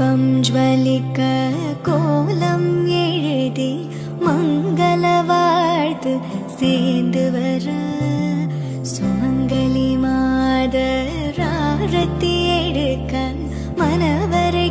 தீபம் ஜ்வலிக்க கோலம் எழுதி மங்கள வாழ்த்து சேர்ந்து வர சுமங்கலி மாதர் ஆரத்தி எடுக்க மனவரை